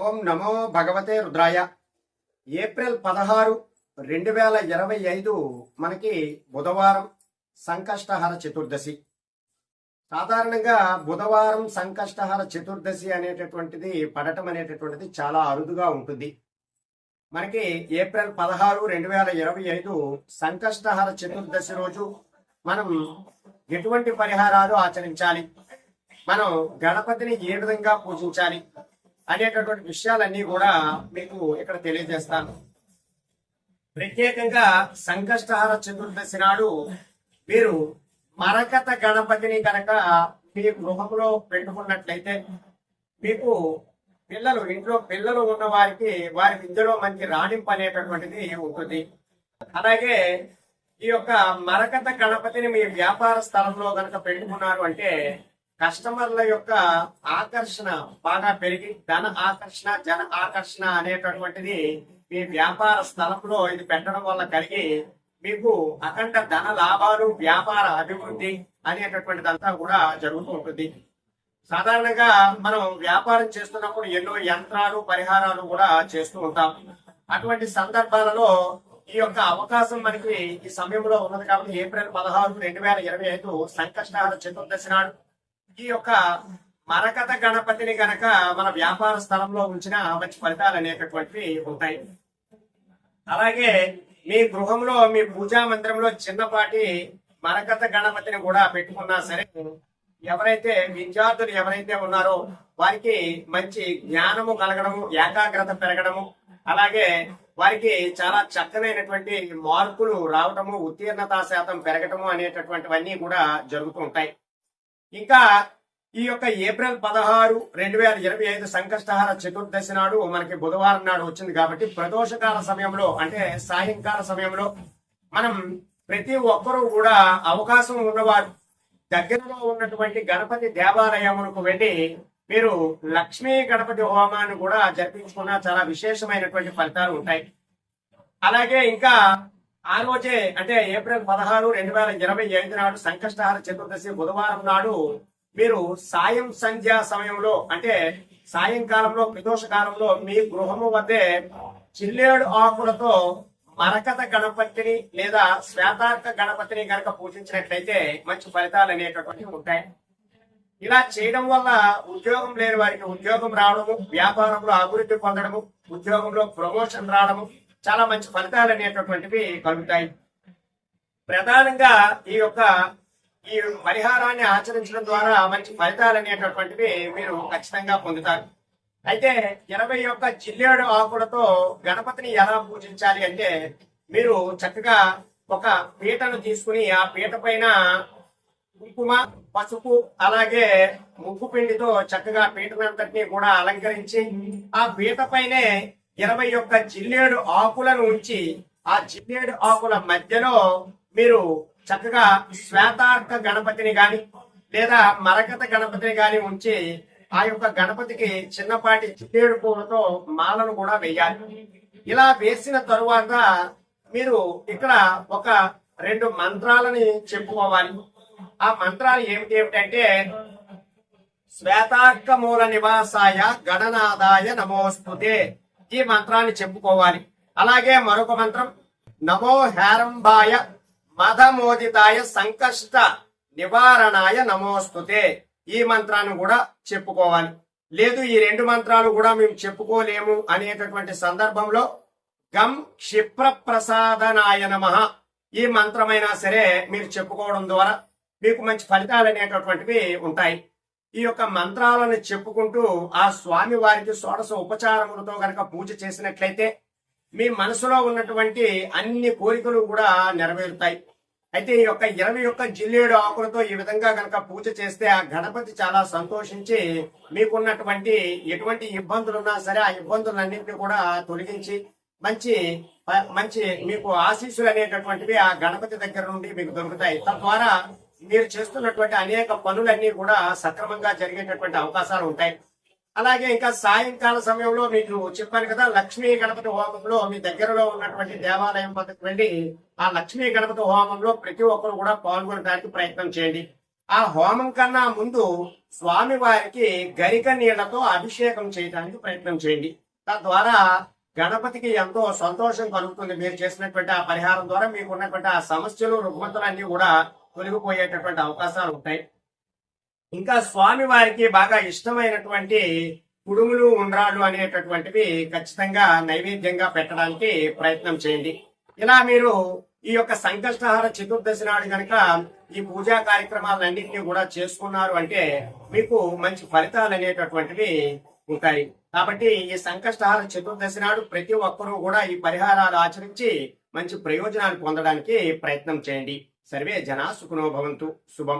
ఓం నమో భగవతే రుద్రాయ. ఏప్రిల్ 16, 2025 మనకి బుధవారం సంకష్టహర చతుర్దశి. సాధారణంగా బుధవారం సంకష్టహర చతుర్దశి అనేటటువంటిది పడటం అనేటటువంటిది చాలా అరుదుగా ఉంటుంది. మనకి ఏప్రిల్ 16, 2025 సంకష్టహర చతుర్దశి రోజు మనం ఎటువంటి పరిహారాలు ఆచరించాలి, మనం గణపతిని ఏ విధంగా పూజించాలి అనేటటువంటి విషయాలన్నీ కూడా మీకు ఇక్కడ తెలియజేస్తాను. ప్రత్యేకంగా సంకష్టహర చతుర్దశి నాడు మీరు మరకత గణపతిని కనుక మీ గృహంలో పెట్టుకున్నట్లయితే మీకు ఇంట్లో పిల్లలు ఉన్న వారికి ఇందులో మంచి రాణింపు అనేటటువంటిది ఉంటుంది. అలాగే ఈ యొక్క మరకత గణపతిని మీ వ్యాపార స్థలంలో కనుక పెట్టుకున్నారు అంటే కస్టమర్ల యొక్క ఆకర్షణ బాగా పెరిగి ధన ఆకర్షణ, జన ఆకర్షణ అనేటటువంటిది మీ వ్యాపార స్థలంలో ఇది పెట్టడం వల్ల కలిగి మీకు అఖండ ధన లాభాలు, వ్యాపార అభివృద్ధి అనేటటువంటిదంతా కూడా జరుగుతూ ఉంటుంది. సాధారణంగా మనం వ్యాపారం చేస్తున్నప్పుడు ఎన్నో యంత్రాలు, పరిహారాలు కూడా చేస్తూ ఉంటాం. అటువంటి సందర్భాలలో ఈ యొక్క అవకాశం మనకి ఈ సమయంలో ఉన్నది కాబట్టి ఏప్రిల్ 16, 2025 సంకష్టహర చతుర్దశి నాడు ఈ యొక్క మరకత గణపతిని గనక మన వ్యాపార స్థలంలో ఉంచిన మంచి ఫలితాలు అనేటటువంటివి ఉంటాయి. అలాగే మీ గృహంలో, మీ పూజా మందిరంలో చిన్నపాటి మరకత గణపతిని కూడా పెట్టుకున్నా సరే ఎవరైతే విద్యార్థులు ఎవరైతే ఉన్నారో వారికి మంచి జ్ఞానము కలగడము, ఏకాగ్రత పెరగడము, అలాగే వారికి చాలా చక్కనైనటువంటి మార్కులు రావటము, ఉత్తీర్ణతా శాతం పెరగటము అనేటటువంటివన్నీ కూడా జరుగుతూ ఉంటాయి. ఇంకా ఈ యొక్క ఏప్రిల్ 16, 2025 సంకష్టహర చతుర్దశి నాడు మనకి బుధవారం నాడు వచ్చింది కాబట్టి ప్రదోషకాల సమయంలో అంటే సాయంకాల సమయంలో మనం ప్రతి ఒక్కరూ కూడా అవకాశం ఉన్నవారు దగ్గరలో ఉన్నటువంటి గణపతి దేవాలయమునకు వెళ్ళి మీరు లక్ష్మీ గణపతి హోమాన్ని కూడా జరిపించుకున్న చాలా విశేషమైనటువంటి ఫలితాలు ఉంటాయి. అలాగే ఇంకా ఆ రోజే అంటే ఏప్రిల్ 16, 2025 నాడు సంకష్టహర చతుర్దశి బుధవారం నాడు మీరు సాయం సంధ్యా సమయంలో అంటే సాయంకాలంలో ప్రదోష కాలంలో మీ గృహము వద్దే చిల్లేడు ఆకులతో మరకత గణపతిని లేదా శ్వేతార్క గణపతిని కనుక పూజించినట్లయితే మంచి ఫలితాలు అనేటటువంటివి ఉంటాయి. ఇలా చేయడం వల్ల ఉద్యోగం లేని వారికి ఉద్యోగం రావడము, వ్యాపారంలో అభివృద్ధి పొందడము, ఉద్యోగంలో ప్రమోషన్ రావడము, చాలా మంచి ఫలితాలు అనేటటువంటివి కలుగుతాయి. ప్రధానంగా ఈ పరిహారాన్ని ఆచరించడం ద్వారా మంచి ఫలితాలు అనేటటువంటివి మీరు ఖచ్చితంగా పొందుతారు. అయితే 21 జిల్లేడు ఆకులతో గణపతిని ఎలా పూజించాలి అంటే మీరు చక్కగా ఒక పీటను తీసుకుని ఆ పీట పైన కుంకుమ, పసుపు, అలాగే ముగ్గు పిండితో చక్కగా పీటనంతటినీ కూడా అలంకరించి ఆ పీట పైనే 21 జిల్లేడు ఆకులను ఉంచి ఆ జిల్లేడు ఆకుల మధ్యలో మీరు చక్కగా శ్వేతార్క గణపతిని గాని లేదా మరకత గణపతిని గాని ఉంచి ఆ యొక్క గణపతికి చిన్నపాటి జిల్లేడు పూలతో మాలను కూడా వేయాలి. ఇలా వేసిన తరువాత మీరు ఇక్కడ ఒక 2 మంత్రాలని చెప్పుకోవాలి. ఆ మంత్రాలు ఏమిటంటే శ్వేతార్క మూల నివాసాయ గణనాదాయ నమోస్తుతే, ఈ మంత్రాన్ని చెప్పుకోవాలి. అలాగే మరొక మంత్రం నమో హేరంబాయ మదమోదితాయ సంకష్ట నివారణాయ నమోస్తుతే, ఈ మంత్రాన్ని కూడా చెప్పుకోవాలి. లేదు ఈ 2 మంత్రాలు కూడా మేము చెప్పుకోలేము అనేటటువంటి సందర్భంలో గం క్షిప్ర ప్రసాదనాయ నమః, ఈ మంత్రమైనా సరే మీరు చెప్పుకోవడం ద్వారా మీకు మంచి ఫలితాలు అనేటటువంటివి ఉంటాయి. ఈ యొక్క మంత్రాలను చెప్పుకుంటూ ఆ స్వామి వారికి షోడశ ఉపచారములతో గనక పూజ చేసినట్లయితే మీ మనసులో ఉన్నటువంటి అన్ని కోరికలు కూడా నెరవేరుతాయి. అయితే ఈ యొక్క 21 జిల్లేడు ఆకులతో ఈ విధంగా గనక పూజ చేస్తే ఆ గణపతి చాలా సంతోషించి మీకున్నటువంటి ఎటువంటి ఇబ్బందులున్నా సరే ఆ ఇబ్బందులన్నింటినీ కూడా తొలగించి మంచి మీకు ఆశీస్సులు అనేటటువంటివి ఆ గణపతి దగ్గర నుండి మీకు దొరుకుతాయి. తద్వారా మీరు చేస్తున్నటువంటి అనేక పనులన్నీ కూడా సక్రమంగా జరిగేటటువంటి అవకాశాలు ఉంటాయి. అలాగే ఇంకా సాయంకాల సమయంలో మీకు చెప్పాను కదా, లక్ష్మీ గణపతి హోమంలో మీ దగ్గరలో ఉన్నటువంటి దేవాలయం వద్దకు వెళ్ళి ఆ లక్ష్మీ గణపతి హోమంలో ప్రతి ఒక్కరు కూడా పాల్గొనడానికి ప్రయత్నం చేయండి. ఆ హోమం కన్నా ముందు స్వామి వారికి గరిక నీళ్లతో అభిషేకం చేయడానికి ప్రయత్నం చేయండి. తద్వారా గణపతికి ఎంతో సంతోషం కలుగుతుంది. మీరు చేసినటువంటి ఆ పరిహారం ద్వారా మీకు ఉన్నటువంటి ఆ సమస్యలు రుగ్మతలు అన్ని కూడా తొలగిపోయేటటువంటి అవకాశాలు ఉంటాయి. ఇంకా స్వామి వారికి బాగా ఇష్టమైనటువంటి కుడుములు ఉండ్రాళ్ళు అనేటటువంటివి ఖచ్చితంగా నైవేద్యంగా పెట్టడానికి ప్రయత్నం చేయండి. ఇలా మీరు ఈ యొక్క సంకష్టహార చతుర్దశి నాడు గనక ఈ పూజా కార్యక్రమాలన్నింటినీ కూడా చేసుకున్నారు అంటే మీకు మంచి ఫలితాలు అనేటటువంటివి ఉంటాయి. కాబట్టి ఈ సంకష్టహార చతుర్దశి నాడు ప్రతి ఒక్కరూ కూడా ఈ పరిహారాలు ఆచరించి మంచి ప్రయోజనాలు పొందడానికి ప్రయత్నం చేయండి. సర్వే జనా సుఖినో భవంతు. శుభం.